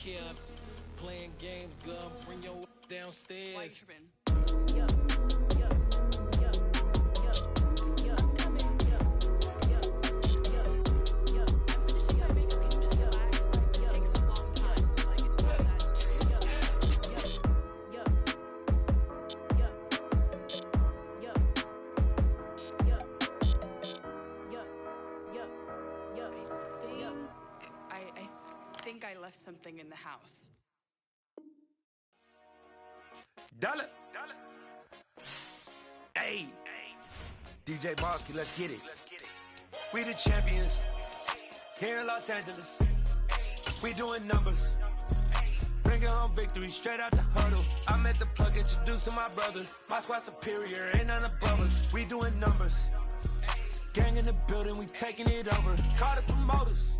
care. Playing games, girl, bring your downstairs. I think I left something in the house. Dollar. Hey. DJ Bosky, let's get it. We the champions here in Los Angeles. We doing numbers. Bringing home victory straight out the huddle. I met the plug, introduced to my brother. My squad superior, ain't none above us. We doing numbers. Gang in the building, we taking it over. Call the promoters.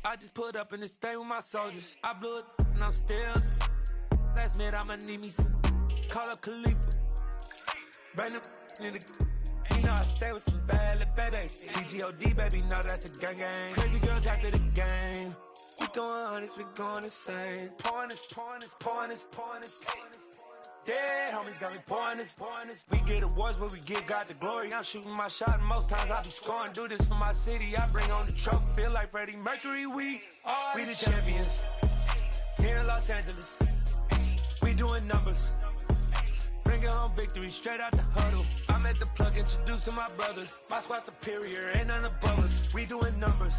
I just put up in this thing with my soldiers. I blew it and I'm still. Last minute I'ma need me some. Call up Khalifa. Bring them in the. You know I stay with some bad little baby. TGOD baby, know that's a gang gang. Crazy girls after the game. We going honest, we going insane. Pouring this. Yeah, homies got me pouring this. We get awards, but we give God the glory. I'm shooting my shot, and most times I be scoring. Do this for my city, I bring on the trophy. Feel like Freddie Mercury, we the champions here in Los Angeles. We doing numbers. Bringing home victory straight out the huddle. I met the plug, introduced to my brother. My squad superior, ain't none above us. We doing numbers.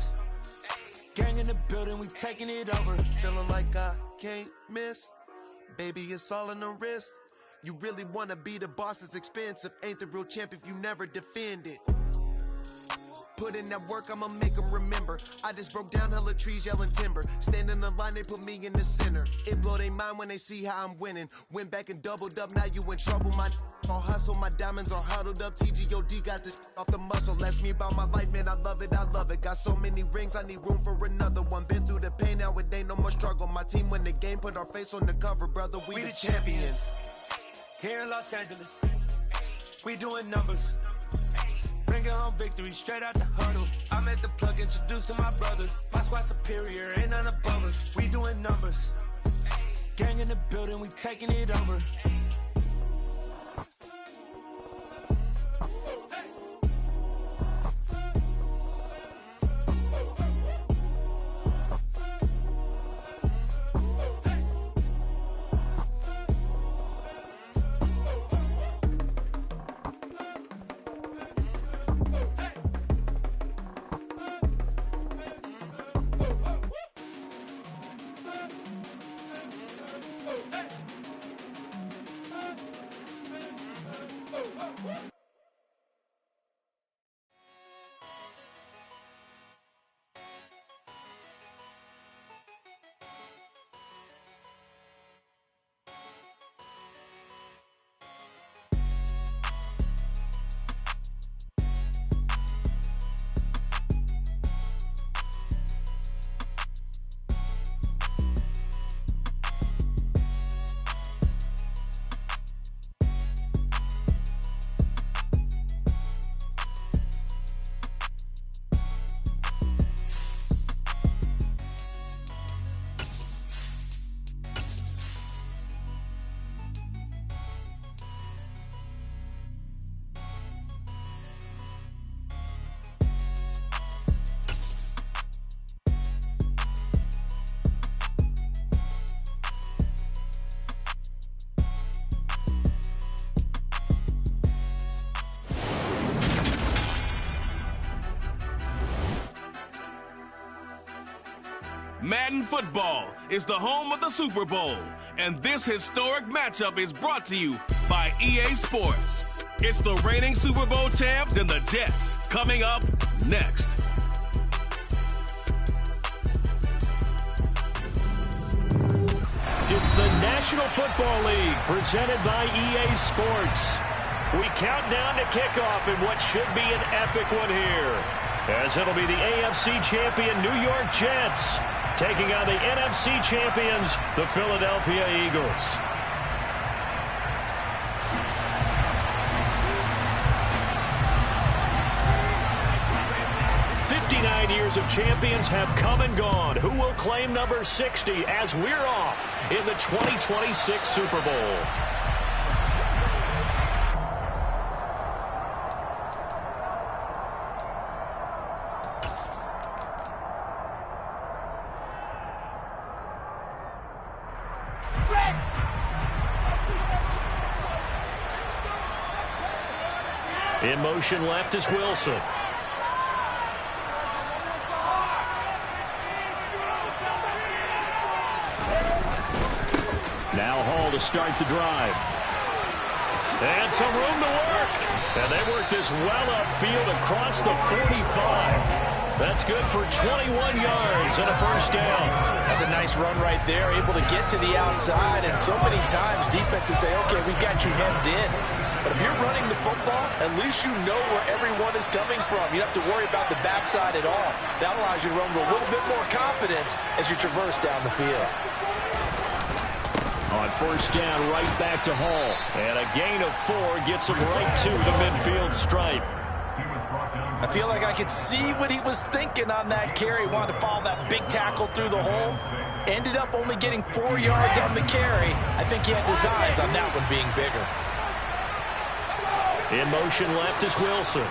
Gang in the building, we taking it over. Feeling like I can't miss. Baby, it's all in the wrist. You really wanna be the boss, it's expensive. Ain't the real champ if you never defend it. Put in that work, I'ma make them remember. I just broke down hella trees, yelling timber. Stand in the line, they put me in the center. It blow their mind when they see how I'm winning. Went back and doubled up, now you in trouble. My all hustle, my diamonds are huddled up. TGOD got this off the muscle. Ask me about my life, man, I love it. Got so many rings, I need room for another one. Been through the pain, now it ain't no more struggle. My team win the game, put our face on the cover, brother. We the champions here in Los Angeles. We doing numbers. Bringing home victory straight out the huddle. I met the plug, introduced to my brother. My squad superior, ain't none above us. We doing numbers. Gang in the building, we taking it over. Madden Football is the home of the Super Bowl, and this historic matchup is brought to you by EA Sports. It's the reigning Super Bowl champs and the Jets, coming up next. It's the National Football League, presented by EA Sports. We count down to kickoff in what should be an epic one here, as it'll be the AFC champion New York Jets taking on the NFC champions, the Philadelphia Eagles. years of champions have come and gone. Who will claim number 60 as we're off in the 2026 Super Bowl? In motion left is Wilson. Now Hall to start the drive. And some room to work. And they work this well upfield across the 45. That's good for 21 yards and a first down. That's a nice run right there, able to get to the outside. And so many times defenses say, okay, we've got you hemmed in. But if you're running the football, at least you know where everyone is coming from. You don't have to worry about the backside at all. That allows you to run with a little bit more confidence as you traverse down the field. On first down, right back to Hall. And a gain of 4 gets him right to the midfield stripe. I feel like I could see what he was thinking on that carry. Wanted to follow that big tackle through the hole. Ended up only getting 4 yards on the carry. I think he had designs on that one being bigger. In motion left is Wilson.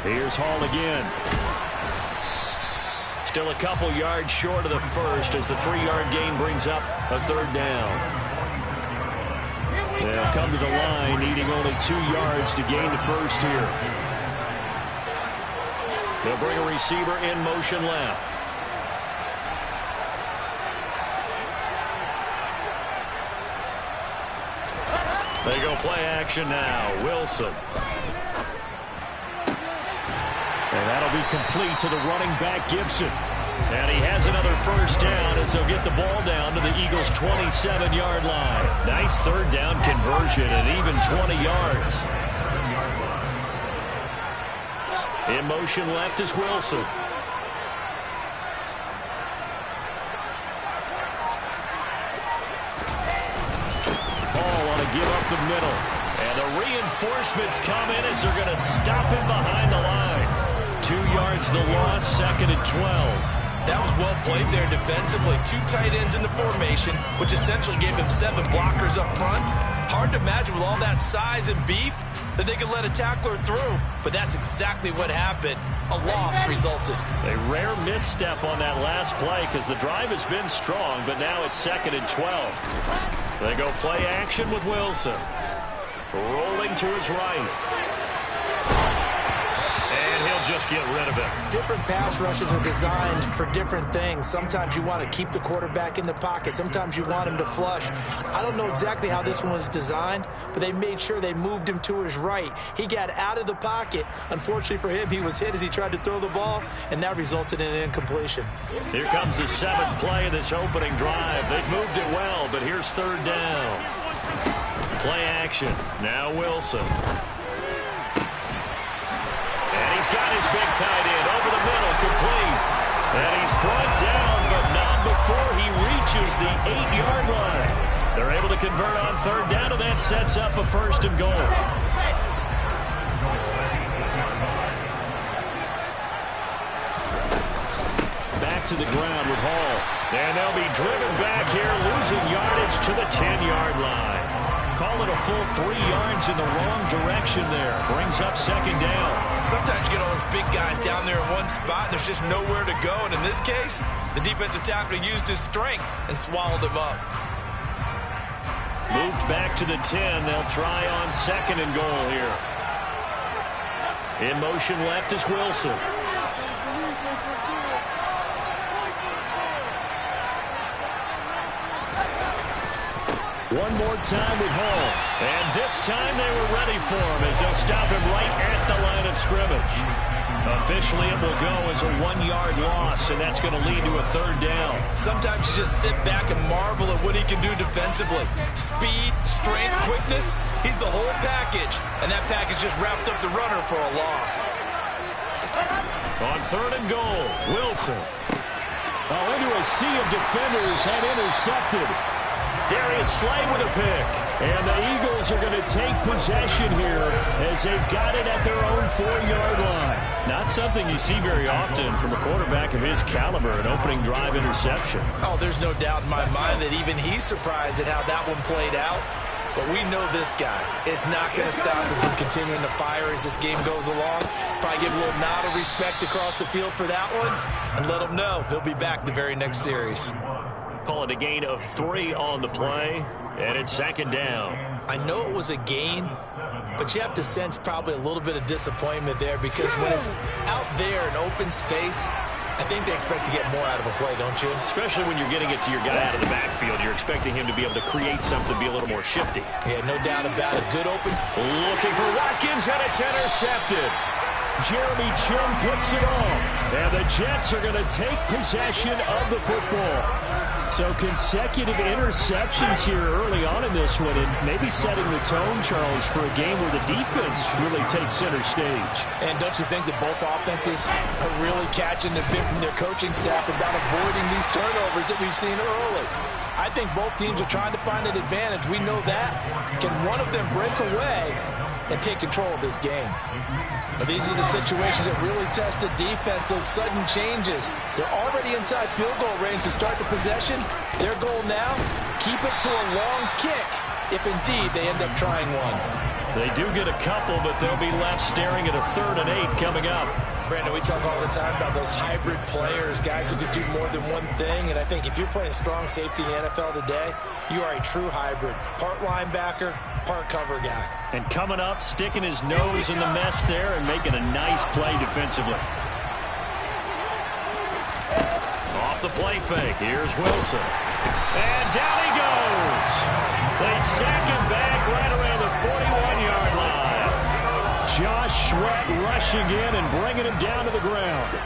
Here's Hall again. Still a couple yards short of the first as the 3-yard gain brings up a third down. They'll come to the line needing only 2 yards to gain the first here. They'll bring a receiver in motion left. They go play action now. Wilson. And that'll be complete to the running back, Gibson. And he has another first down as they'll get the ball down to the Eagles' 27-yard line. Nice third down conversion and even 20 yards. In motion left is Wilson. Ball on a give up the middle. And the reinforcements come in as they're going to stop him behind the line. 2 yards the loss, 2nd and 12. That was well played there defensively. 2 tight ends in the formation, which essentially gave him 7 blockers up front. Hard to imagine with all that size and beef that they could let a tackler through, but that's exactly what happened. A loss resulted. A rare misstep on that last play because the drive has been strong, but now it's 2nd and 12. They go play action with Wilson. Rolling to his right. He'll just get rid of it. Different pass rushes are designed for different things. Sometimes you want to keep the quarterback in the pocket. Sometimes you want him to flush. I don't know exactly how this one was designed, but they made sure they moved him to his right. He got out of the pocket. Unfortunately for him, he was hit as he tried to throw the ball, and that resulted in an incompletion. Here comes the 7th play of this opening drive. They've moved it well, but here's third down. Play action. Now Wilson. Got his big tight end over the middle, complete. And he's brought down, but not before he reaches the 8-yard line. They're able to convert on third down, and that sets up a 1st and goal. Back to the ground with Hall. And they'll be driven back here, losing yardage to the 10-yard line. Call it a full 3 yards in the wrong direction there. Brings up 2nd down. Sometimes you get all those big guys down there in one spot, and there's just nowhere to go. And in this case, the defensive tackle used his strength and swallowed him up. Moved back to the 10. They'll try on 2nd and goal here. In motion left is Wilson. One more time with Hall. And this time they were ready for him as they'll stop him right at the line of scrimmage. Officially, it will go as a 1-yard loss, and that's going to lead to a third down. Sometimes you just sit back and marvel at what he can do defensively. Speed, strength, quickness, he's the whole package. And that package just wrapped up the runner for a loss. On 3rd and goal, Wilson. Into a sea of defenders and intercepted. Darius Slay with a pick. And the Eagles are going to take possession here as they've got it at their own 4-yard line. Not something you see very often from a quarterback of his caliber, an opening drive interception. Oh, there's no doubt in my mind that even he's surprised at how that one played out. But we know this guy is not going to stop him from continuing to fire as this game goes along. Probably give a little nod of respect across the field for that one and let him know he'll be back the very next series. Call it a gain of 3 on the play, and it's 2nd down. I know it was a gain, but you have to sense probably a little bit of disappointment there because when it's out there in open space, I think they expect to get more out of a play, don't you? Especially when you're getting it to your guy out of the backfield. You're expecting him to be able to create something, be a little more shifty. Yeah, no doubt about it. Good open. Looking for Watkins, and it's intercepted. Jeremy Chin picks it off. And the Jets are going to take possession of the football. So consecutive interceptions here early on in this one, and maybe setting the tone, Charles, for a game where the defense really takes center stage. And don't you think that both offenses are really catching the bit from their coaching staff about avoiding these turnovers that we've seen early? I think both teams are trying to find an advantage. We know that. Can one of them break away and take control of this game? But these are the situations that really test the defense, those sudden changes. They're already inside field goal range to start the possession. Their goal now, keep it to a long kick, if indeed they end up trying one. They do get a couple, but they'll be left staring at a 3rd and 8 coming up. Brandon, we talk all the time about those hybrid players, guys who could do more than one thing. And I think if you're playing strong safety in the NFL today, you are a true hybrid. Part linebacker, part cover guy. And coming up, sticking his nose in the mess there and making a nice play defensively. Off the play fake, here's Wilson. And down he goes. They sack him back right around the 41-yard line. Josh Sweat rushing in and bringing him down to the ground.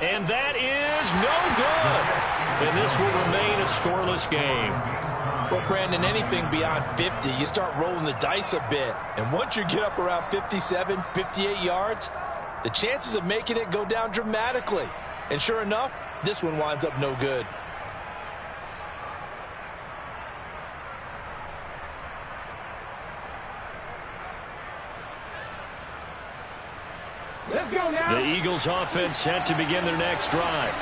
And that is no good. And this will remain a scoreless game. Well, Brandon, anything beyond 50, you start rolling the dice a bit. And once you get up around 57, 58 yards, the chances of making it go down dramatically. And sure enough, this one winds up no good. The Eagles offense set to begin their next drive.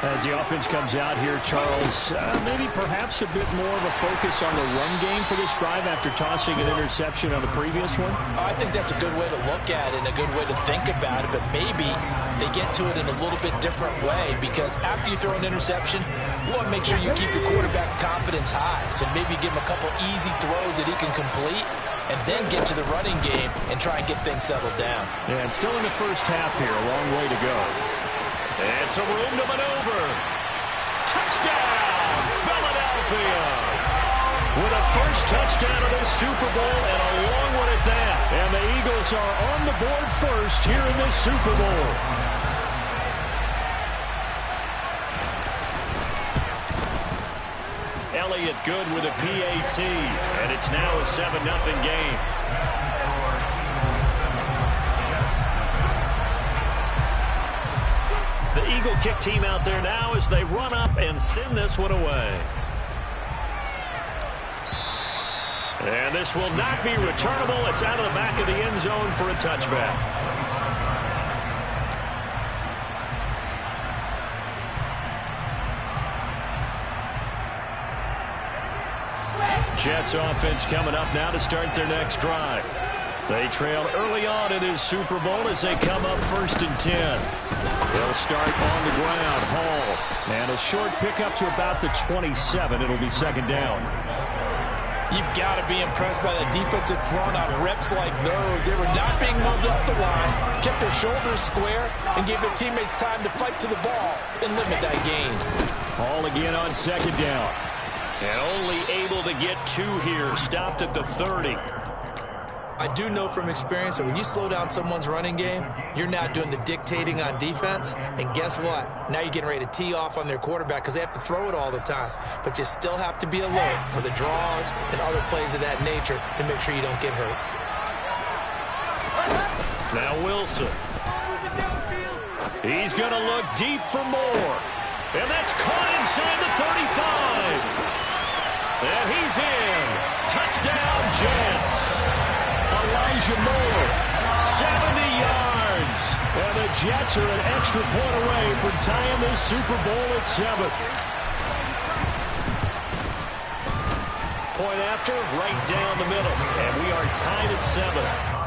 As the offense comes out here, Charles, maybe perhaps a bit more of a focus on the run game for this drive after tossing an interception on the previous one? I think that's a good way to look at it and a good way to think about it, but maybe they get to it in a little bit different way because after you throw an interception, you want to make sure you keep your quarterback's confidence high. So maybe give him a couple easy throws that he can complete and then get to the running game and try and get things settled down. Yeah, and still in the first half here, a long way to go. And some room to maneuver. Touchdown, Philadelphia! With a first touchdown of this Super Bowl and a long one at that. And the Eagles are on the board first here in this Super Bowl. Elliott good with a PAT, and it's now a 7-0 game. The Eagle kick team out there now as they run up and send this one away. And this will not be returnable. It's out of the back of the end zone for a touchback. Jets offense coming up now to start their next drive. They trail early on in this Super Bowl as they come up 1st and 10. They'll start on the ground. Hall. And a short pickup to about the 27. It'll be 2nd down. You've got to be impressed by the defensive front on reps like those. They were not being moved off the line, kept their shoulders square, and gave their teammates time to fight to the ball and limit that gain. Hall again on 2nd down. And only able to get 2 here. Stopped at the 30. I do know from experience that when you slow down someone's running game, you're not doing the dictating on defense. And guess what? Now you're getting ready to tee off on their quarterback because they have to throw it all the time. But you still have to be alert for the draws and other plays of that nature to make sure you don't get hurt. Now Wilson. He's going to look deep for more. And that's caught inside the 35. And he's in. Touchdown, Jets. Elijah Moore, 70 yards. And the Jets are an extra point away from tying this Super Bowl at 7. Point after, right down the middle. And we are tied at 7.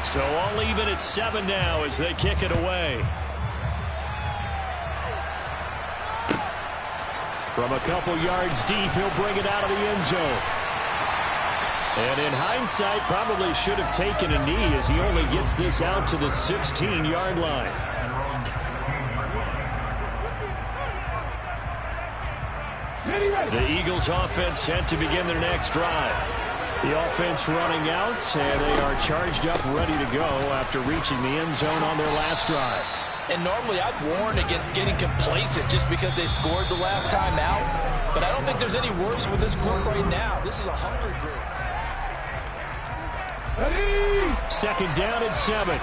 So all even at 7 now as they kick it away. From a couple yards deep, he'll bring it out of the end zone. And in hindsight, probably should have taken a knee as he only gets this out to the 16-yard line. The Eagles offense set to begin their next drive. The offense running out, and they are charged up, ready to go after reaching the end zone on their last drive. And normally I'd warn against getting complacent just because they scored the last time out. But I don't think there's any worries with this group right now. This is a hungry group. Second down and 7.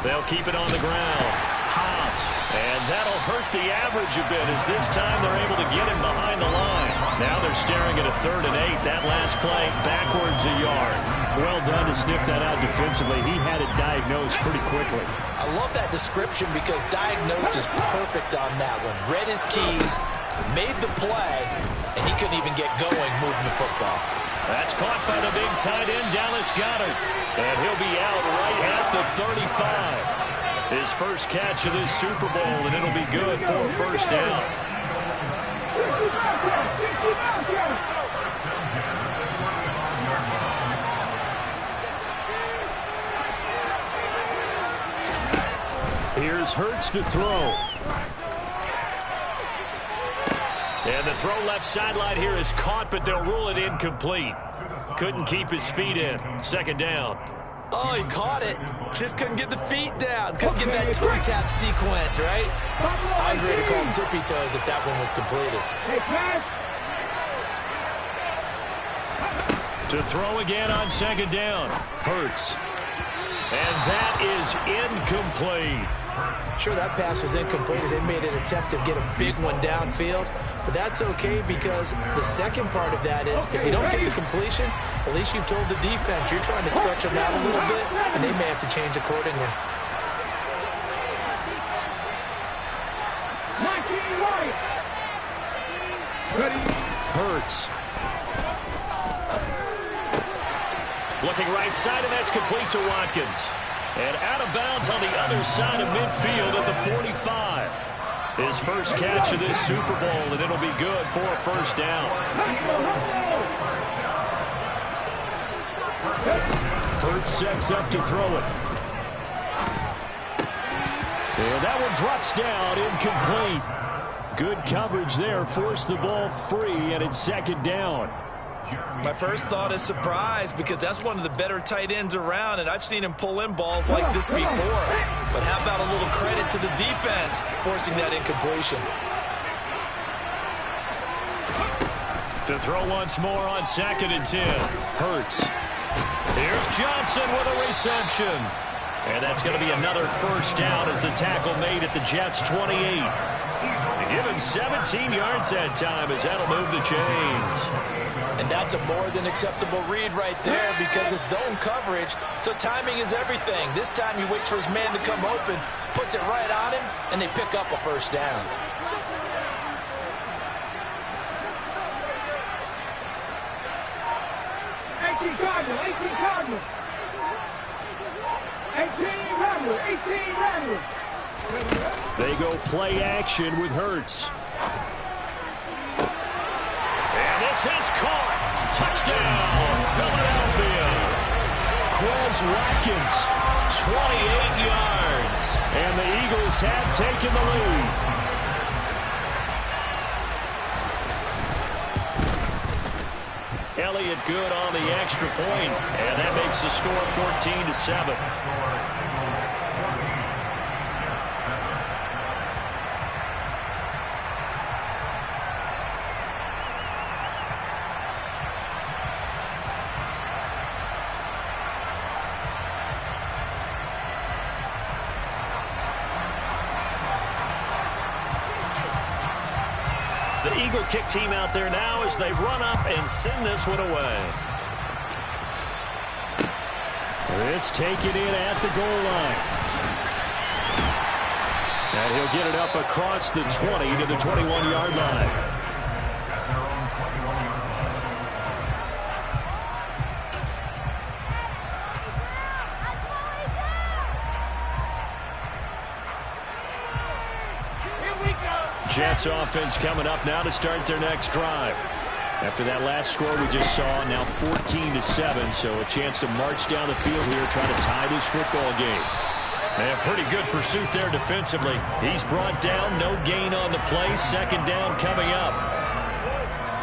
They'll keep it on the ground. And that'll hurt the average a bit as this time they're able to get him behind the line. Now they're staring at a 3rd and 8. That last play backwards a yard. Well done to sniff that out defensively. He had it diagnosed pretty quickly. I love that description because diagnosed is perfect on that one. Read his keys, made the play, and he couldn't even get going moving the football. That's caught by the big tight end, Dallas Goedert. And he'll be out right at the 35. His first catch of this Super Bowl, and it'll be good for a first down. Here's Hurts to throw. And the throw left sideline here is caught, but they'll rule it incomplete. Couldn't keep his feet in. Second down. Oh, he caught it. Just couldn't get the feet down. Couldn't get that toe tap sequence, right? I was ready to call him tippy toes if that one was completed. To throw again on second down. Hurts. And that is incomplete. Sure, that pass was incomplete as they made an attempt to get a big one downfield. But that's okay because the second part of that is if you don't get the completion, at least you've told the defense you're trying to stretch them out a little bit, and they may have to change accordingly. Hurts. Looking right side, and that's complete to Watkins. And out of bounds on the other side of midfield at the 45. His first catch of this Super Bowl, and it'll be good for a first down. Hurts sets up to throw it. And that one drops down, incomplete. Good coverage there, forced the ball free, and it's second down. My first thought is surprise because that's one of the better tight ends around, and I've seen him pull in balls like this before. But how about a little credit to the defense forcing that incompletion? To throw once more on second and 10. Hurts. Here's Johnson with a reception. And that's going to be another first down as the tackle made at the Jets' 28. Give him 17 yards that time as that'll move the chains. And that's a more than acceptable read right there because it's zone coverage, so timing is everything. This time he waits for his man to come open, puts it right on him, and they pick up a first down. They go play action with Hurts. And this is caught. Touchdown, Philadelphia. Quez Watkins, 28 yards. And the Eagles have taken the lead. Elliott good on the extra point, and that makes the score 14-7. Eagle kick team out there now as they run up and send this one away. This taken in at the goal line. And he'll get it up across the 20 to the 21-yard line. Jets offense coming up now to start their next drive. After that last score we just saw, now 14-7, so a chance to march down the field here trying to tie this football game. And pretty good pursuit there defensively. He's brought down, no gain on the play, second down coming up.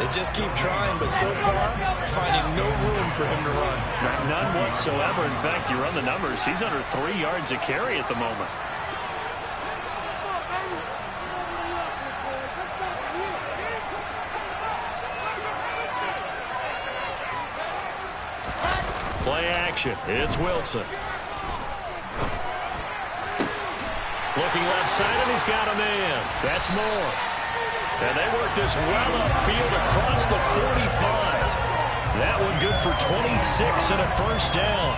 They just keep trying, but so far, finding no room for him to run. None whatsoever. In fact, you run the numbers, he's under 3 yards a carry at the moment. Play action. It's Wilson. Looking left side, and he's got a man. That's Moore. And they work this well upfield across the 45. That one good for 26 and a first down.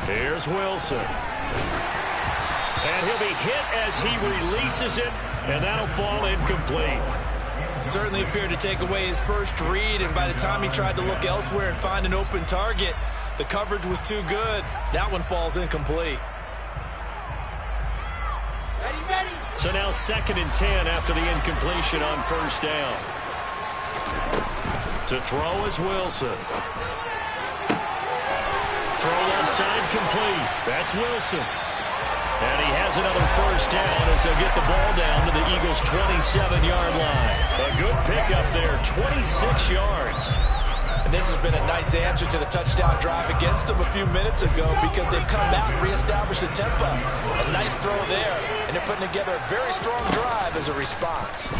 Here's Wilson. And he'll be hit as he releases it, and that'll fall incomplete. Certainly appeared to take away his first read, and by the time he tried to look elsewhere and find an open target, the coverage was too good. That one falls incomplete. So now 2nd and 10 after the incompletion on first down. To throw is Wilson. Throw left side complete. That's Wilson. And he has another first down as they'll get the ball down to the Eagles' 27-yard line. A good pickup there, 26 yards. And this has been a nice answer to the touchdown drive against them a few minutes ago because they've come out and reestablished the tempo. A nice throw there, and they're putting together a very strong drive as a response.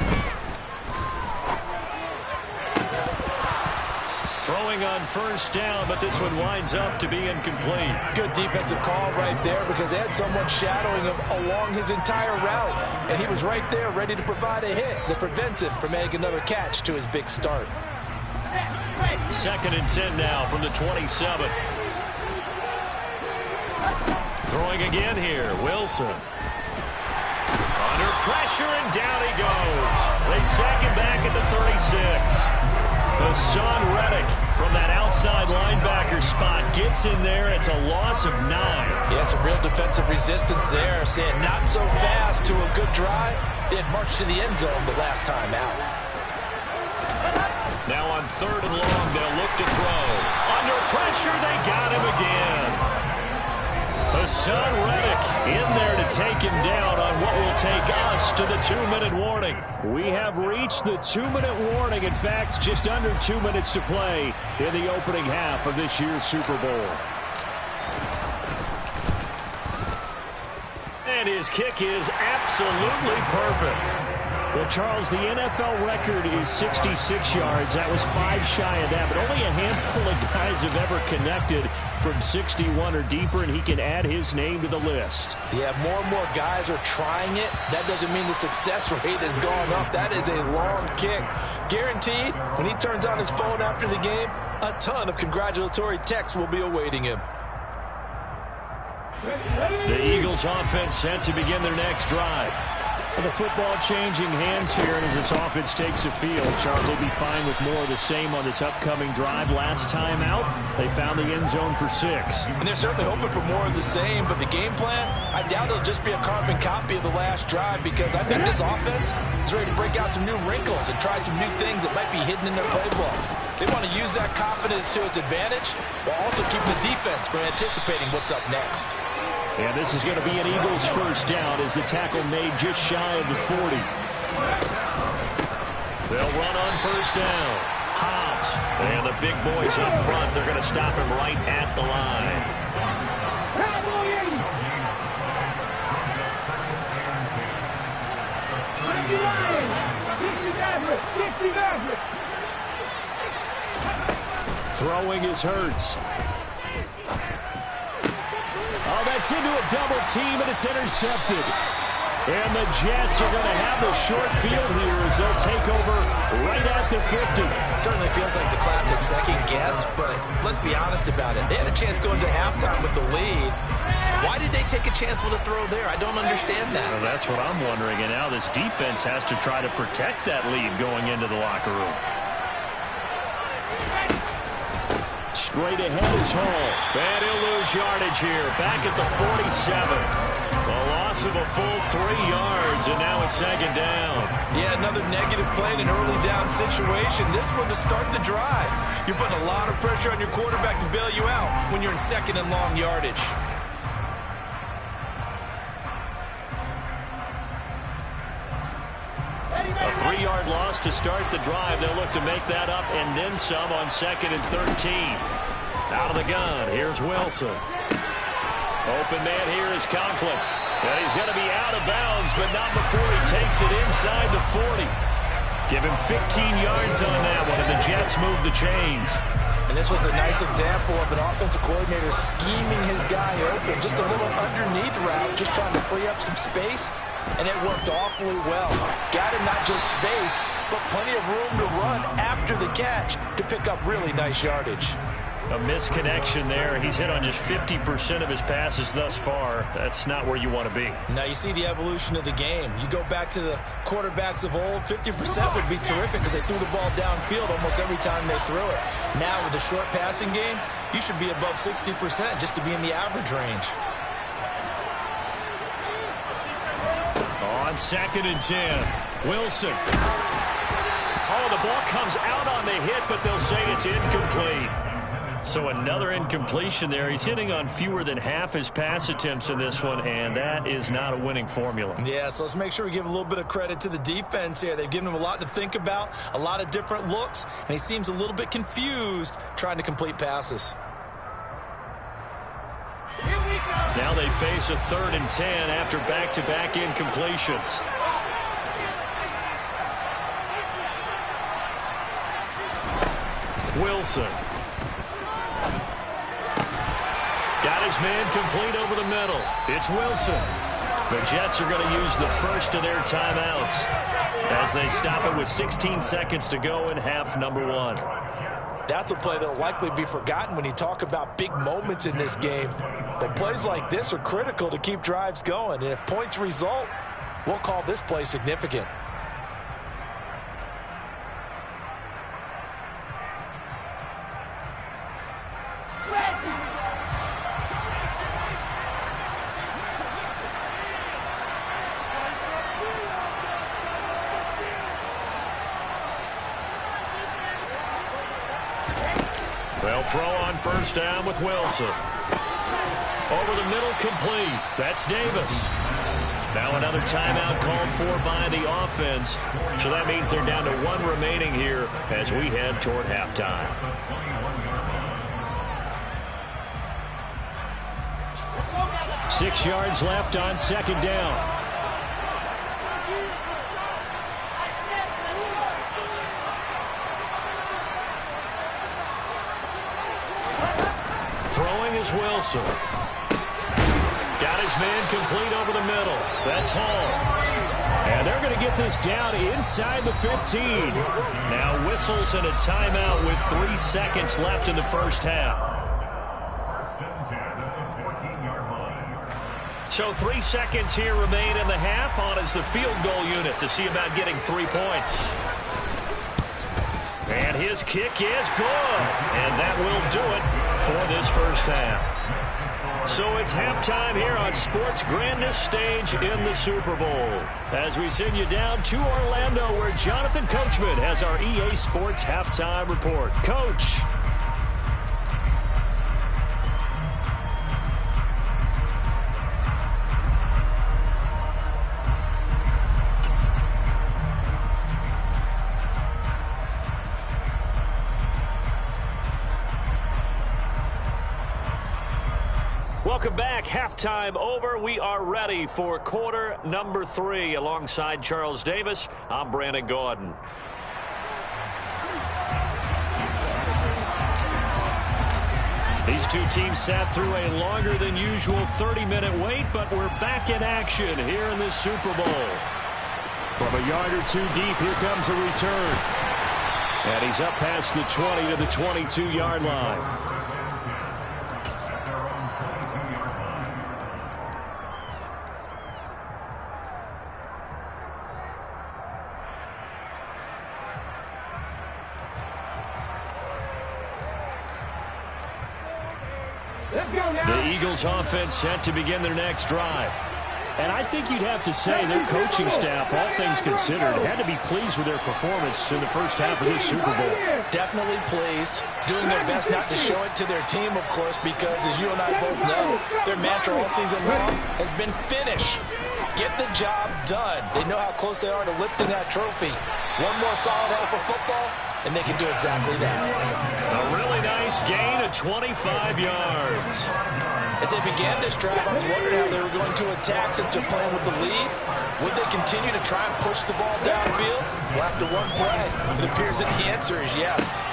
Throwing on first down, but this one winds up to be incomplete. Good defensive call right there because they had someone shadowing him along his entire route. And he was right there ready to provide a hit that prevents him from making another catch to his big start. 2nd and 10 now from the 27. Throwing again here, Wilson. Under pressure, and down he goes. They sack him back at the 36. Hassan Reddick from that outside linebacker spot gets in there. It's a loss of 9. Yeah, some real defensive resistance there, saying not so fast to a good drive. They had marched to the end zone the last time out. Now on 3rd and long, they'll look to throw. Under pressure, they got him again. Hassan Reddick in there to take him down on what will take us to the 2-minute warning. We have reached the 2-minute warning. In fact, just under 2 minutes to play in the opening half of this year's Super Bowl. And his kick is absolutely perfect. Well, Charles, the NFL record is 66 yards. That was 5 shy of that, but only a handful of guys have ever connected from 61 or deeper, and he can add his name to the list. Yeah, more and more guys are trying it. That doesn't mean the success rate has gone up. That is a long kick. Guaranteed, when he turns on his phone after the game, a ton of congratulatory texts will be awaiting him. The Eagles offense set to begin their next drive. The football changing hands here, and as this offense takes the field, Charles, they'll be fine with more of the same on this upcoming drive. Last time out, they found the end zone for 6. And they're certainly hoping for more of the same, but the game plan, I doubt it'll just be a carbon copy of the last drive because I think this offense is ready to break out some new wrinkles and try some new things that might be hidden in their playbook. They want to use that confidence to its advantage while also keeping the defense from anticipating what's up next. And this is going to be an Eagles first down as the tackle made just shy of the 40. They'll run on first down. Hobbs. And the big boys up front, they're going to stop him right at the line. Throwing is Hurts. Gets into a double team, and it's intercepted. And the Jets are going to have the short field here as they'll take over right at the 50. Certainly feels like the classic second guess, but let's be honest about it. They had a chance going to halftime with the lead. Why did they take a chance with a throw there? I don't understand that. Well, that's what I'm wondering. And now this defense has to try to protect that lead going into the locker room. Straight ahead is Hall. And he'll lose yardage here. Back at the 47. A loss of a full 3 yards, and now it's second down. Yeah, another negative play in an early down situation. This one to start the drive. You're putting a lot of pressure on your quarterback to bail you out when you're in second and long yardage. A 3-yard loss to start the drive. They'll look to make that up and then some on second and 13. Out of the gun, here's Wilson. Open man here is Conklin. And he's going to be out of bounds, but not before he takes it inside the 40. Give him 15 yards on that one, and the Jets move the chains. And this was a nice example of an offensive coordinator scheming his guy open. Just a little underneath route, just trying to free up some space, and it worked awfully well. Got him not just space, but plenty of room to run after the catch to pick up really nice yardage. A misconnection there. He's hit on just 50% of his passes thus far. That's not where you want to be. Now you see the evolution of the game. You go back to the quarterbacks of old, 50% would be terrific because they threw the ball downfield almost every time they threw it. Now with the short passing game, you should be above 60% just to be in the average range. On second and 10, Wilson. Oh, the ball comes out on the hit, but they'll say it's incomplete. So another incompletion there. He's hitting on fewer than half his pass attempts in this one, and that is not a winning formula. Yeah, so let's make sure we give a little bit of credit to the defense here. They've given him a lot to think about, a lot of different looks, and he seems a little bit confused trying to complete passes. Now they face a 3rd and 10 after back-to-back incompletions. Wilson. Got his man complete over the middle. It's Wilson. The Jets are going to use the first of their timeouts as they stop it with 16 seconds to go in half number 1. That's a play that will likely be forgotten when you talk about big moments in this game. But plays like this are critical to keep drives going. And if points result, we'll call this play significant. They'll throw on first down with Wilson. Over the middle, complete. That's Davis. Now another timeout called for by the offense. So that means they're down to 1 remaining here as we head toward halftime. Six yards left on second down. Throwing is Wilson. Got his man complete over the middle. That's Hall. And they're going to get this down inside the 15. Now whistles and a timeout with 3 seconds left in the first half. So 3 seconds here remain in the half. On is the field goal unit to see about getting 3 points. And his kick is good. And that will do it for this first half. So it's halftime here on sports' grandest stage in the Super Bowl. As we send you down to Orlando, where Jonathan Coachman has our EA Sports halftime report. Coach. Welcome back. Halftime over. We are ready for quarter number 3. Alongside Charles Davis, I'm Brandon Gordon. These two teams sat through a longer than usual 30-minute wait, but we're back in action here in this Super Bowl. From a yard or two deep, here comes a return. And he's up past the 20 to the 22-yard line. The Eagles offense set to begin their next drive. And I think you'd have to say their coaching staff, all things considered, had to be pleased with their performance in the first half of this Super Bowl. Definitely pleased. Doing their best not to show it to their team, of course, because as you and I both know, their mantra all season long has been finish. Get the job done. They know how close they are to lifting that trophy. One more solid half of football, and they can do exactly that. A really nice gain of 25 yards. As they began this drive, I was wondering how they were going to attack since they're playing with the lead. Would they continue to try and push the ball downfield? Well, after one play, it appears that the answer is yes.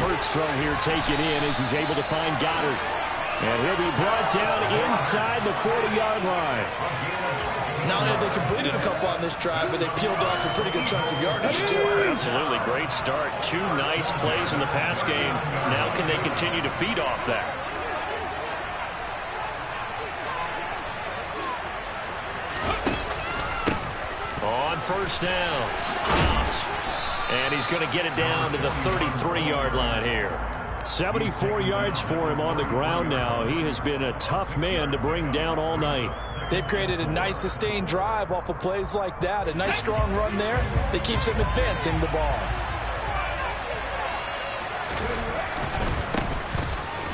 Hurts throw here taken in as he's able to find Goddard. And he'll be brought down inside the 40-yard line. Not only have they completed a couple on this drive, but they peeled off some pretty good chunks of yardage, too. Absolutely. Great start. Two nice plays in the pass game. Now can they continue to feed off that? On first down, Hobbs. And he's going to get it down to the 33-yard line here. 74 yards for him on the ground now. He has been a tough man to bring down all night. They've created a nice sustained drive off of plays like that. A nice strong run there that keeps them advancing the ball.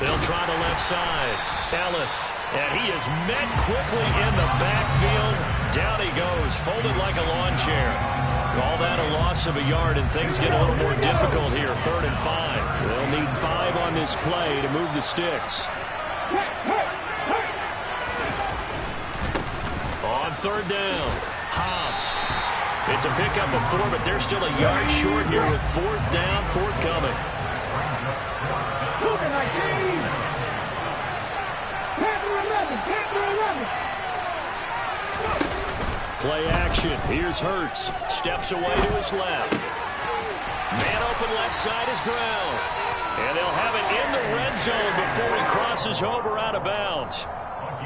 They'll try the left side. Ellis. And he is met quickly in the backfield. Down he goes, folded like a lawn chair. Call that a loss of a yard, and things get a little more difficult here. 3rd and 5. They'll need 5 on this play to move the sticks. On 3rd down, Hobbs. It's a pickup of 4, but they're still a yard short here with 4th down, forthcoming. Play action. Here's Hurts. Steps away to his left. Man open left side is Brown. And they'll have it in the red zone before he crosses over out of bounds.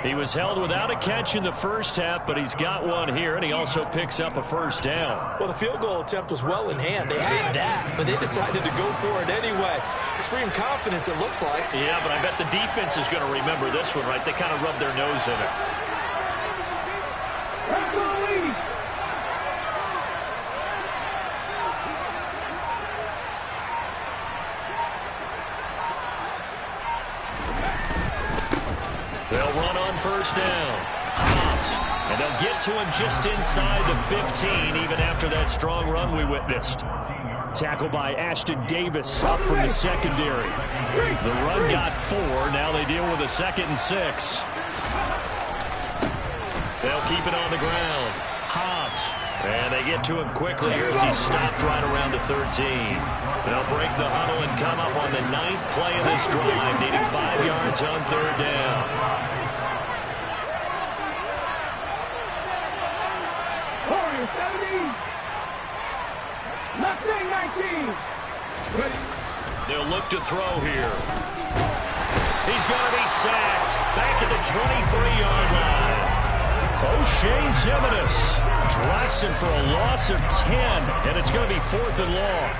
He was held without a catch in the first half, but he's got one here, and he also picks up a first down. Well, the field goal attempt was well in hand. They had that, but they decided to go for it anyway. Extreme confidence, it looks like. Yeah, but I bet the defense is going to remember this one, right? They kind of rubbed their nose in it. They'll run on first down. Hobbs. And they'll get to him just inside the 15, even after that strong run we witnessed. Tackled by Ashton Davis up from the secondary. The run got 4. Now they deal with a 2nd and 6. They'll keep it on the ground. Hobbs. And they get to him quickly here as he stopped right around the 13. They'll break the huddle and come up on the 9th play of this drive, needing 5 yards on 3rd down. They'll look to throw here. He's going to be sacked back at the 23-yard line. O'Shane Zimenez drops him for a loss of 10, and it's going to be 4th and long.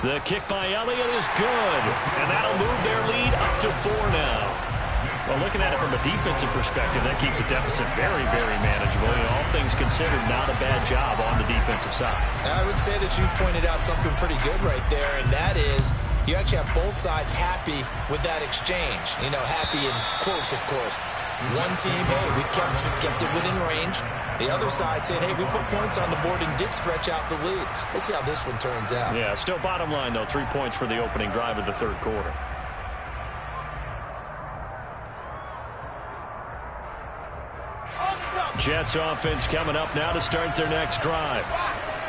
The kick by Elliott is good, and that'll move their lead up to 4 now. Well, looking at it from a defensive perspective, that keeps the deficit very, very manageable. You know, all things considered, not a bad job on the defensive side. I would say that you've pointed out something pretty good right there, and that is you actually have both sides happy with that exchange. You know, happy in quotes, of course. One team, hey, we've kept it within range. The other side saying, hey, we put points on the board and did stretch out the lead. Let's see how this one turns out. Yeah, still bottom line, though, 3 points for the opening drive of the 3rd quarter. Jets offense coming up now to start their next drive.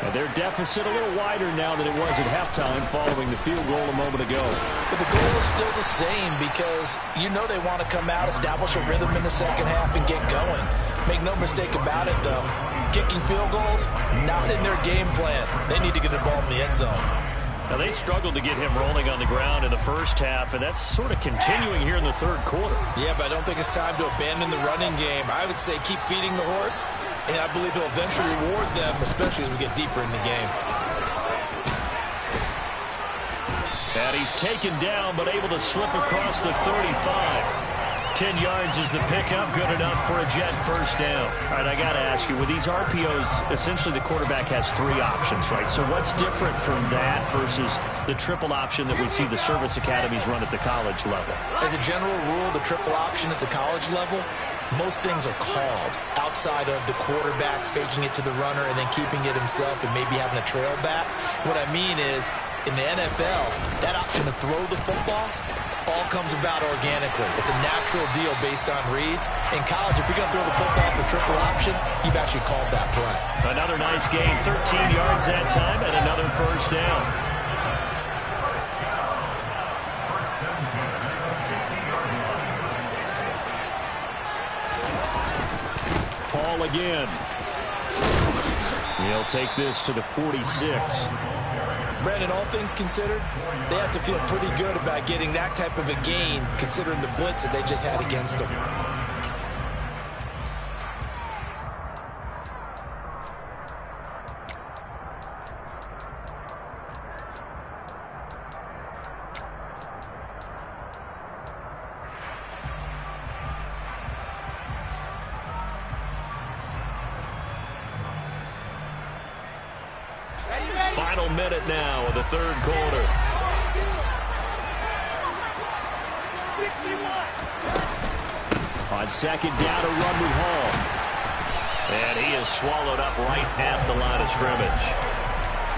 And their deficit a little wider now than it was at halftime following the field goal a moment ago. But the goal is still the same because you know they want to come out, establish a rhythm in the second half, and get going. Make no mistake about it, though. Kicking field goals, not in their game plan. They need to get the ball in the end zone. Now, they struggled to get him rolling on the ground in the first half, and that's sort of continuing here in the third quarter. Yeah, but I don't think it's time to abandon the running game. I would say keep feeding the horse, and I believe he'll eventually reward them, especially as we get deeper in the game. And he's taken down, but able to slip across the 35. 10 yards is the pickup, good enough for a Jet first down. All right, I got to ask you, with these RPOs, essentially the quarterback has 3 options, right? So what's different from that versus the triple option that we see the service academies run at the college level? As a general rule, the triple option at the college level, most things are called outside of the quarterback faking it to the runner and then keeping it himself and maybe having a trail back. What I mean is, in the NFL, that option to throw the football all comes about organically. It's a natural deal based on reads. In college, if you're going to throw the football for triple option, you've actually called that play. Another nice gain, 13 yards that time, and another first down. Paul again. He'll take this to the 46. Brandon, all things considered, they have to feel pretty good about getting that type of a gain, considering the blitz that they just had against them. Final minute now of the third quarter. 61. On second down, a run with Hall. And he is swallowed up right at the line of scrimmage.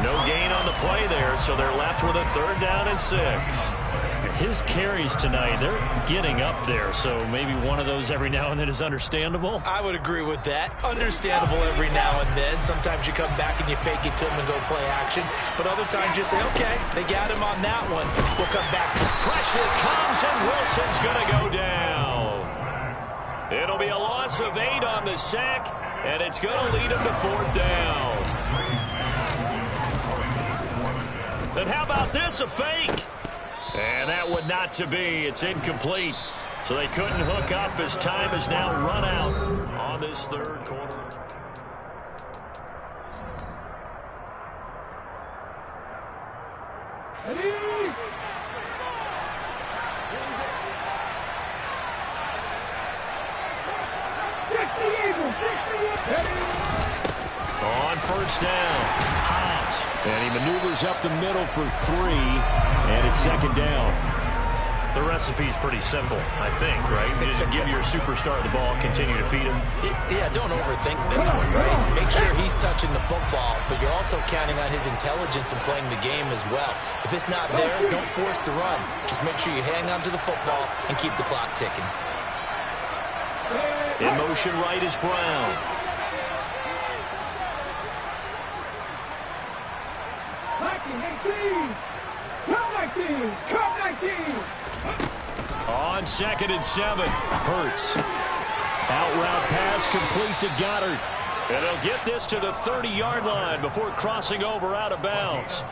No gain on the play there, so they're left with a third down and 6. His carries tonight, they're getting up there, so maybe one of those every now and then is understandable. I would agree with that. Understandable every now and then. Sometimes you come back and you fake it to him and go play action. But other times you say, okay, they got him on that one. We'll come back to it. Pressure comes, and Wilson's going to go down. It'll be a loss of 8 on the sack, and it's going to lead him to 4th down. And how about this, a fake? And that would not to be. It's incomplete. So they couldn't hook up as time has now run out on this third quarter. On first down. And he maneuvers up the middle for 3, and it's second down. The recipe's pretty simple, I think, right? Just give your superstar the ball, continue to feed him. Yeah, don't overthink this one, right? Make sure he's touching the football, but you're also counting on his intelligence and playing the game as well. If it's not there, don't force the run. Just make sure you hang on to the football and keep the clock ticking. In motion right is Brown. On 2nd and 7, Hurts. Out route pass complete to Goddard. And they'll get this to the 30-yard line before crossing over out of bounds.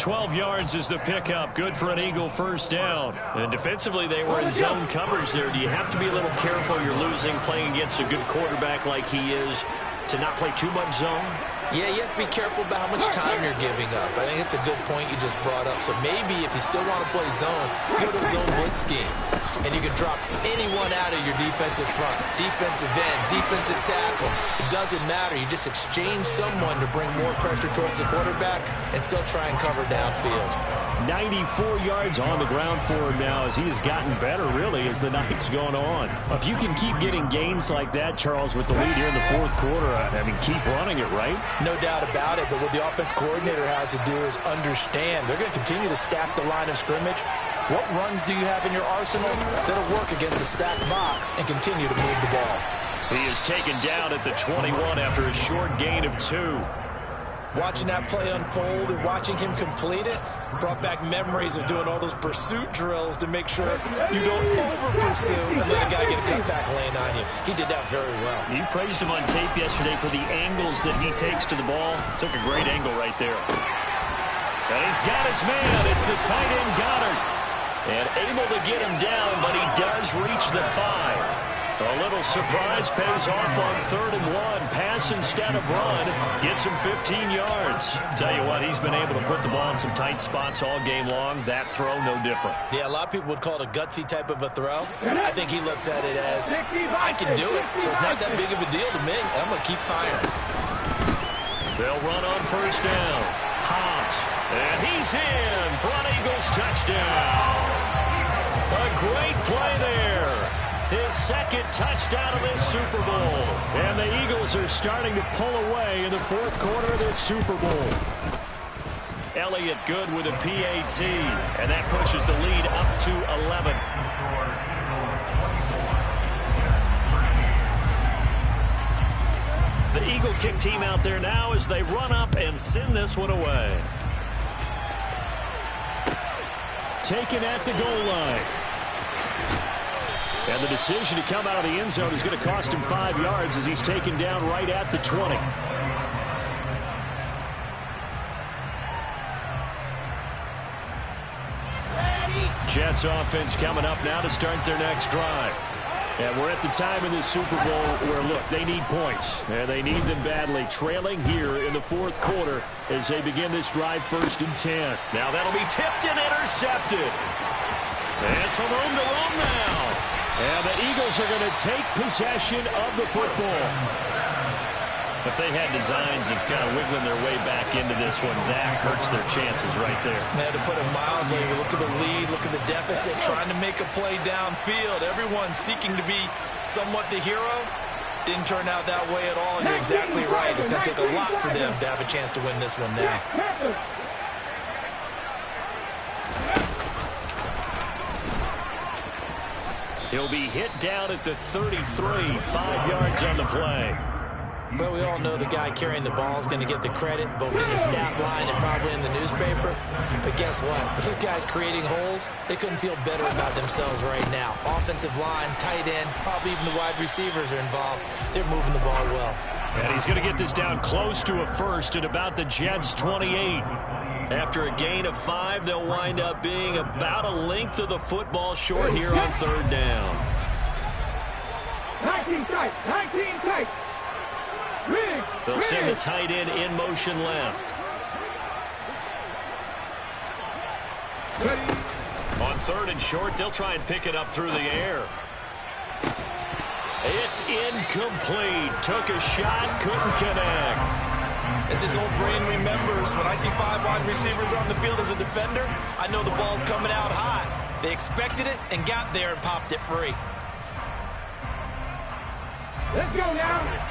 12 yards is the pickup. Good for an Eagle first down. And defensively, they were in zone coverage there. Do you have to be a little careful? You're losing, playing against a good quarterback like he is, to not play too much zone? Yeah, you have to be careful about how much time you're giving up. I think it's a good point you just brought up. So maybe if you still want to play zone, you go to the zone blitz scheme. And you can drop anyone out of your defensive front. Defensive end, defensive tackle. It doesn't matter. You just exchange someone to bring more pressure towards the quarterback and still try and cover downfield. 94 yards on the ground for him now as he has gotten better, really, as the night's gone on. If you can keep getting gains like that, Charles, with the lead here in the fourth quarter, I mean, keep running it, right? No doubt about it, but what the offense coordinator has to do is understand. They're going to continue to stack the line of scrimmage. What runs do you have in your arsenal that'll work against a stacked box and continue to move the ball? He is taken down at the 21 after a short gain of 2. Watching that play unfold and watching him complete it brought back memories of doing all those pursuit drills to make sure you don't over-pursue and let a guy get a cutback lane on you. He did that very well. You praised him on tape yesterday for the angles that he takes to the ball. Took a great angle right there. And he's got his man. It's the tight end Goddard. And able to get him down, but he does reach the 5. A little surprise pays off on 3rd and 1. Pass instead of run. Gets him 15 yards. Tell you what, he's been able to put the ball in some tight spots all game long. That throw, no different. Yeah, a lot of people would call it a gutsy type of a throw. I think he looks at it as, I can do it, so it's not that big of a deal to me, and I'm going to keep firing. They'll run on 1st down. Hobbs, and he's in. Front Eagles touchdown. A great play there. His 2nd touchdown of this Super Bowl. And the Eagles are starting to pull away in the 4th quarter of this Super Bowl. Elliott good with a PAT. And that pushes the lead up to 11. The Eagle kick team out there now as they run up and send this one away. Taken at the goal line. And the decision to come out of the end zone is going to cost him 5 yards as he's taken down right at the 20. Jets offense coming up now to start their next drive. And we're at the time in this Super Bowl where, look, they need points. And they need them badly. Trailing here in the 4th quarter as they begin this drive 1st and 10. Now that'll be tipped and intercepted. And some room to roam now. And the Eagles are going to take possession of the football. If they had designs of kind of wiggling their way back into this one, that hurts their chances right there. To put it mildly, look at the lead, look at the deficit, trying to make a play downfield. Everyone seeking to be somewhat the hero. Didn't turn out that way at all. You're exactly right. It's going to take a lot for them to have a chance to win this one now. He'll be hit down at the 33, 5 yards on the play. But we all know the guy carrying the ball is going to get the credit, both in the stat line and probably in the newspaper. But guess what? Those guys creating holes, they couldn't feel better about themselves right now. Offensive line, tight end, probably even the wide receivers are involved. They're moving the ball well. And he's going to get this down close to a 1st at about the Jets' 28. After a gain of 5, they'll wind up being about a length of the football short here on 3rd down. 19 tight, 19 tight. They'll send the tight end in motion left. On 3rd and short, they'll try and pick it up through the air. It's incomplete. Took a shot, couldn't connect. As his old brain remembers, when I see 5 wide receivers on the field as a defender, I know the ball's coming out hot. They expected it and got there and popped it free. Let's go now.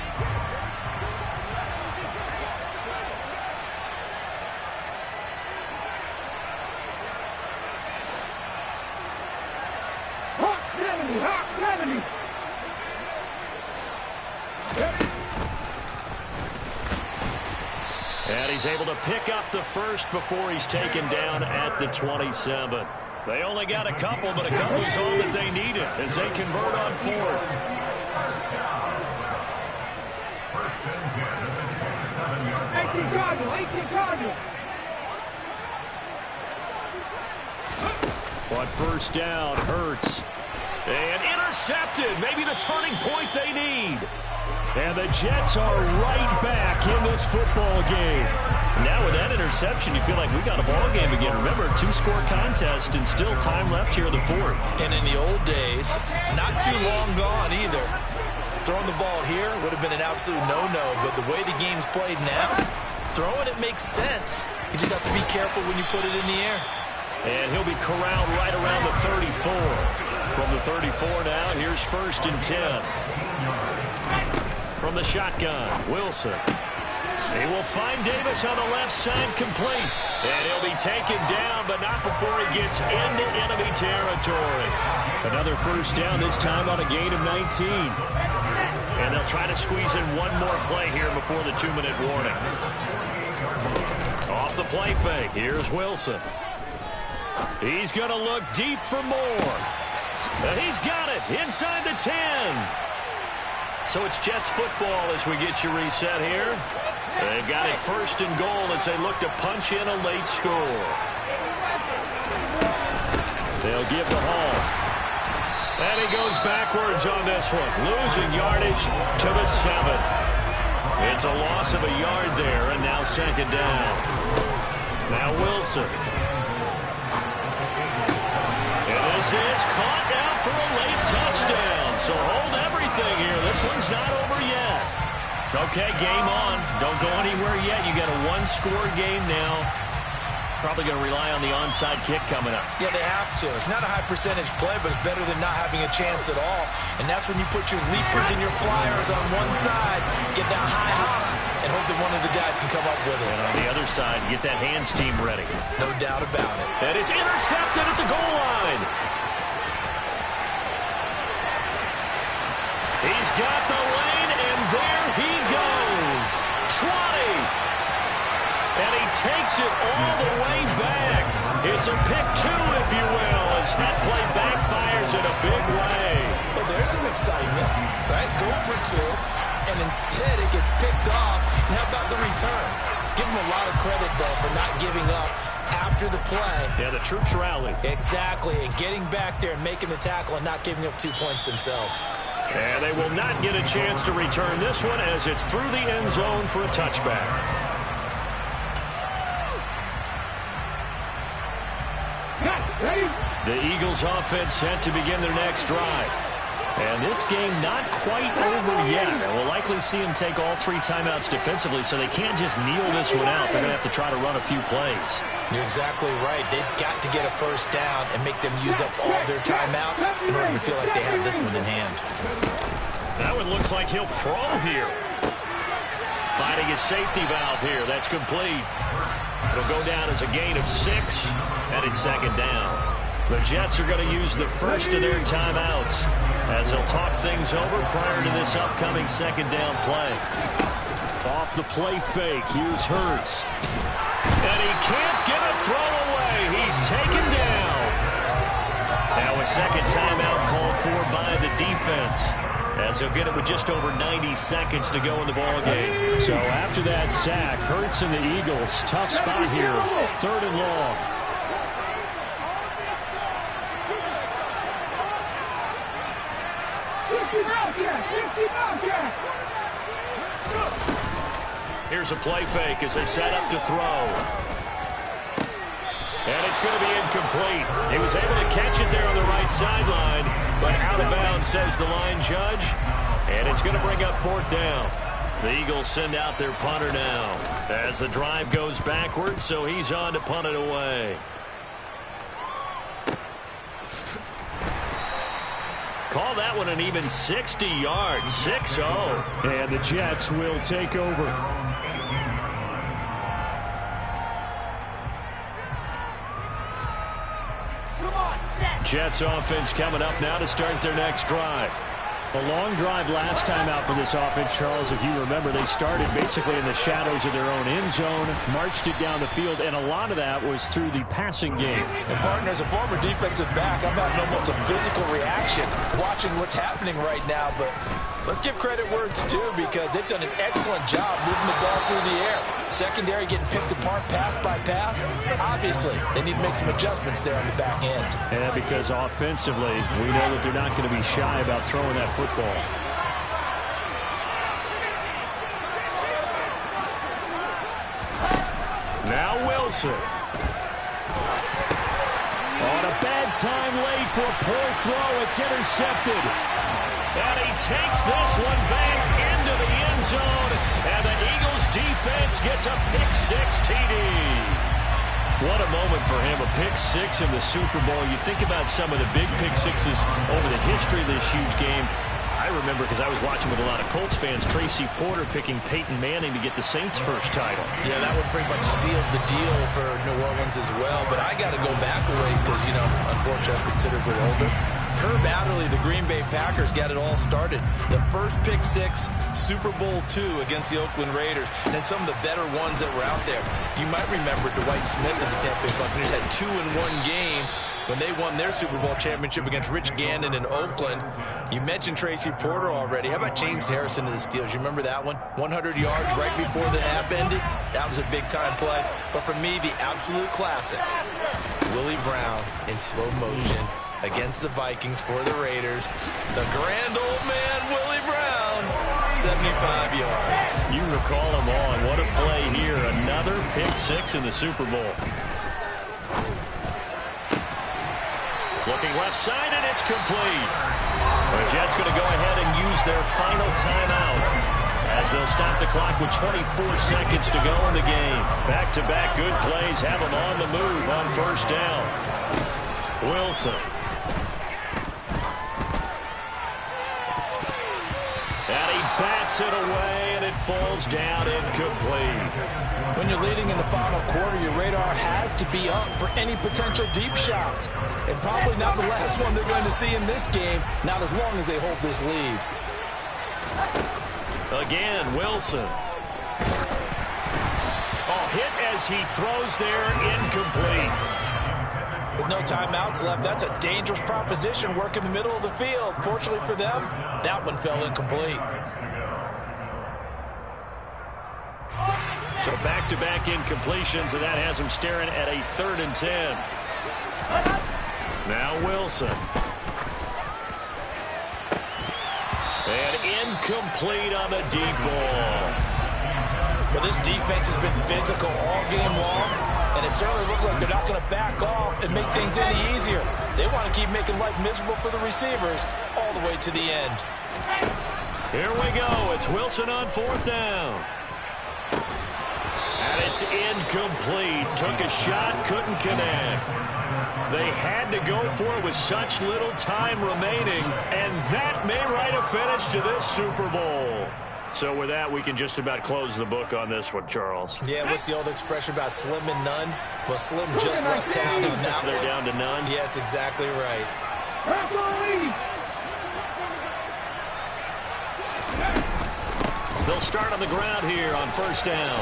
Hot 70. And he's able to pick up the 1st before he's taken down at the 27. They only got a couple, but a couple's all that they needed as they convert on 4th. On 1st down, Hurts. And intercepted. Maybe the turning point they need. And the Jets are right back in this football game. Now with that interception, you feel like we got a ball game again. Remember, 2-score contest and still time left here in the 4th. And in the old days, not too long gone either. Throwing the ball here would have been an absolute no-no, but the way the game's played now, throwing it makes sense. You just have to be careful when you put it in the air. And he'll be corralled right around the 34. From the 34 now, here's 1st and 10. From the shotgun, Wilson. He will find Davis on the left side, complete. And he'll be taken down, but not before he gets into enemy territory. Another 1st down, this time on a gain of 19. And they'll try to squeeze in one more play here before the 2-minute warning. Off the play fake, here's Wilson. He's going to look deep for more. And he's got it inside the 10. So it's Jets football as we get you reset here. They've got it first and goal as they look to punch in a late score. They'll give to Hall. And he goes backwards on this one, losing yardage to the 7. It's a loss of a yard there, and now second down. Now Wilson. And this is caught now for a late touchdown. So hold everything here. This one's not over yet. Okay, game on. Don't go anywhere yet. You got a one-score game now. Probably going to rely on the onside kick coming up. Yeah, they have to. It's not a high percentage play, but it's better than not having a chance at all. And that's when you put your leapers and your flyers on one side, get that high hop, and hope that one of the guys can come up with it. And on the other side, get that hands team ready. No doubt about it. And it's intercepted at the goal line. He's got the lane, and there he goes. Trotty. And he takes it all the way back. It's a pick 2, if you will, as that play backfires in a big way. Well, there's some excitement, right? Go for 2, and instead it gets picked off. And how about the return? Give him a lot of credit, though, for not giving up after the play. Yeah, the troops rally. Exactly, and getting back there and making the tackle and not giving up 2 points themselves. And they will not get a chance to return this one as it's through the end zone for a touchback. The Eagles offense set to begin their next drive. And this game not quite over yet. And we'll likely see them take all 3 timeouts defensively, so they can't just kneel this one out. They're going to have to try to run a few plays. You're exactly right. They've got to get a first down and make them use up all their timeouts in order to feel like they have this one in hand. That one looks like he'll throw here. Finding his safety valve here. That's complete. It'll go down as a gain of 6, and it's second down. The Jets are going to use the first of their timeouts as they'll talk things over prior to this upcoming second down play. Off the play fake, here's Hurts. And he can't get a throw away. He's taken down. Now a second timeout called for by the defense, as they'll get it with just over 90 seconds to go in the ballgame. So after that sack, Hurts and the Eagles, tough spot here, 3rd and long. Here's a play fake as they set up to throw. And it's going to be incomplete. He was able to catch it there on the right sideline, but out of bounds, says the line judge. And it's going to bring up 4th down. The Eagles send out their punter now as the drive goes backwards, so he's on to punt it away. Call that one an even 60 yards, 6-0. And the Jets will take over. Jets offense coming up now to start their next drive. A long drive last time out for this offense, Charles. If you remember, they started basically in the shadows of their own end zone, marched it down the field, and a lot of that was through the passing game. And, partner, as a former defensive back, I'm having almost a physical reaction watching what's happening right now. But let's give credit where it's due, because they've done an excellent job moving the ball through the air. Secondary getting picked apart pass by pass. Obviously, they need to make some adjustments there on the back end. And because offensively, we know that they're not going to be shy about throwing that football. Now Wilson. On a bad time late for a poor throw. It's intercepted. And he takes this one back into the end zone. And the Eagles defense gets a pick-6 TD. What a moment for him, a pick-6 in the Super Bowl. You think about some of the big pick-6s over the history of this huge game. I remember, because I was watching with a lot of Colts fans, Tracy Porter picking Peyton Manning to get the Saints' first title. Yeah, that one pretty much sealed the deal for New Orleans as well. But I got to go back a ways because, you know, unfortunately I'm considerably older. Herb Adderley, the Green Bay Packers, got it all started. The first pick six, Super Bowl II against the Oakland Raiders, and some of the better ones that were out there. You might remember Dwight Smith and the Tampa Bay Buccaneers had 2 in one game when they won their Super Bowl championship against Rich Gannon in Oakland. You mentioned Tracy Porter already. How about James Harrison to the Steelers? You remember that one? 100 yards right before the half ended? That was a big-time play. But for me, the absolute classic, Willie Brown in slow motion against the Vikings for the Raiders. The grand old man, Willie Brown, 75 yards. You recall them all, and what a play here. Another pick six in the Super Bowl. Looking left side, and it's complete. The Jets going to go ahead and use their final timeout as they'll stop the clock with 24 seconds to go in the game. Back-to-back good plays have them on the move on first down. Wilson. And he bats it away, and it falls down incomplete. When you're leading in the final quarter, your radar has to be up for any potential deep shots. And probably not the last one they're going to see in this game, not as long as they hold this lead. Again, Wilson. Oh, hit as he throws there, incomplete. With no timeouts left, that's a dangerous proposition, work in the middle of the field. Fortunately for them, that one fell incomplete. So back-to-back incompletions, and that has him staring at a 3rd and 10. Now Wilson. And incomplete on the deep ball. But this defense has been physical all game long, and it certainly looks like they're not going to back off and make things any easier. They want to keep making life miserable for the receivers all the way to the end. Here we go. It's Wilson on 4th down. And it's incomplete. Took a shot, couldn't connect. They had to go for it with such little time remaining, and that may write a finish to this Super Bowl. So with that, we can just about close the book on this one, Charles. Yeah, what's the old expression about slim and none? Well, Slim just left town on that They're one. down to none? Yes, exactly right. Referee! They'll start on the ground here on first down.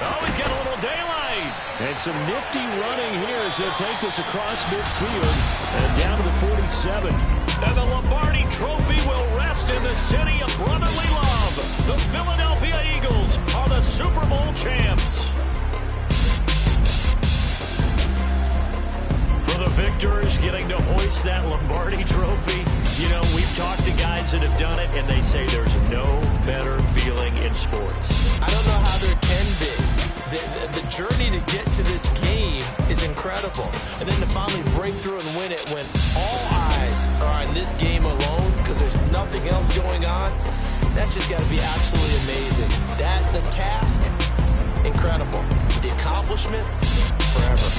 Oh, he's got a little daylight. And some nifty running here as he'll take this across midfield and down to the 47. And the Lombardi Trophy will rest in the city of brotherly love. The Philadelphia Eagles are the Super Bowl champs. For the victors getting to hoist that Lombardi Trophy, you know, we've talked to guys that have done it, and they say there's no better feeling in sports. I don't know how there can be. The journey to get to this game is incredible. And then to finally break through and win it when all eyes are on this game alone because there's nothing else going on, that's just got to be absolutely amazing. The task, incredible. The accomplishment, forever.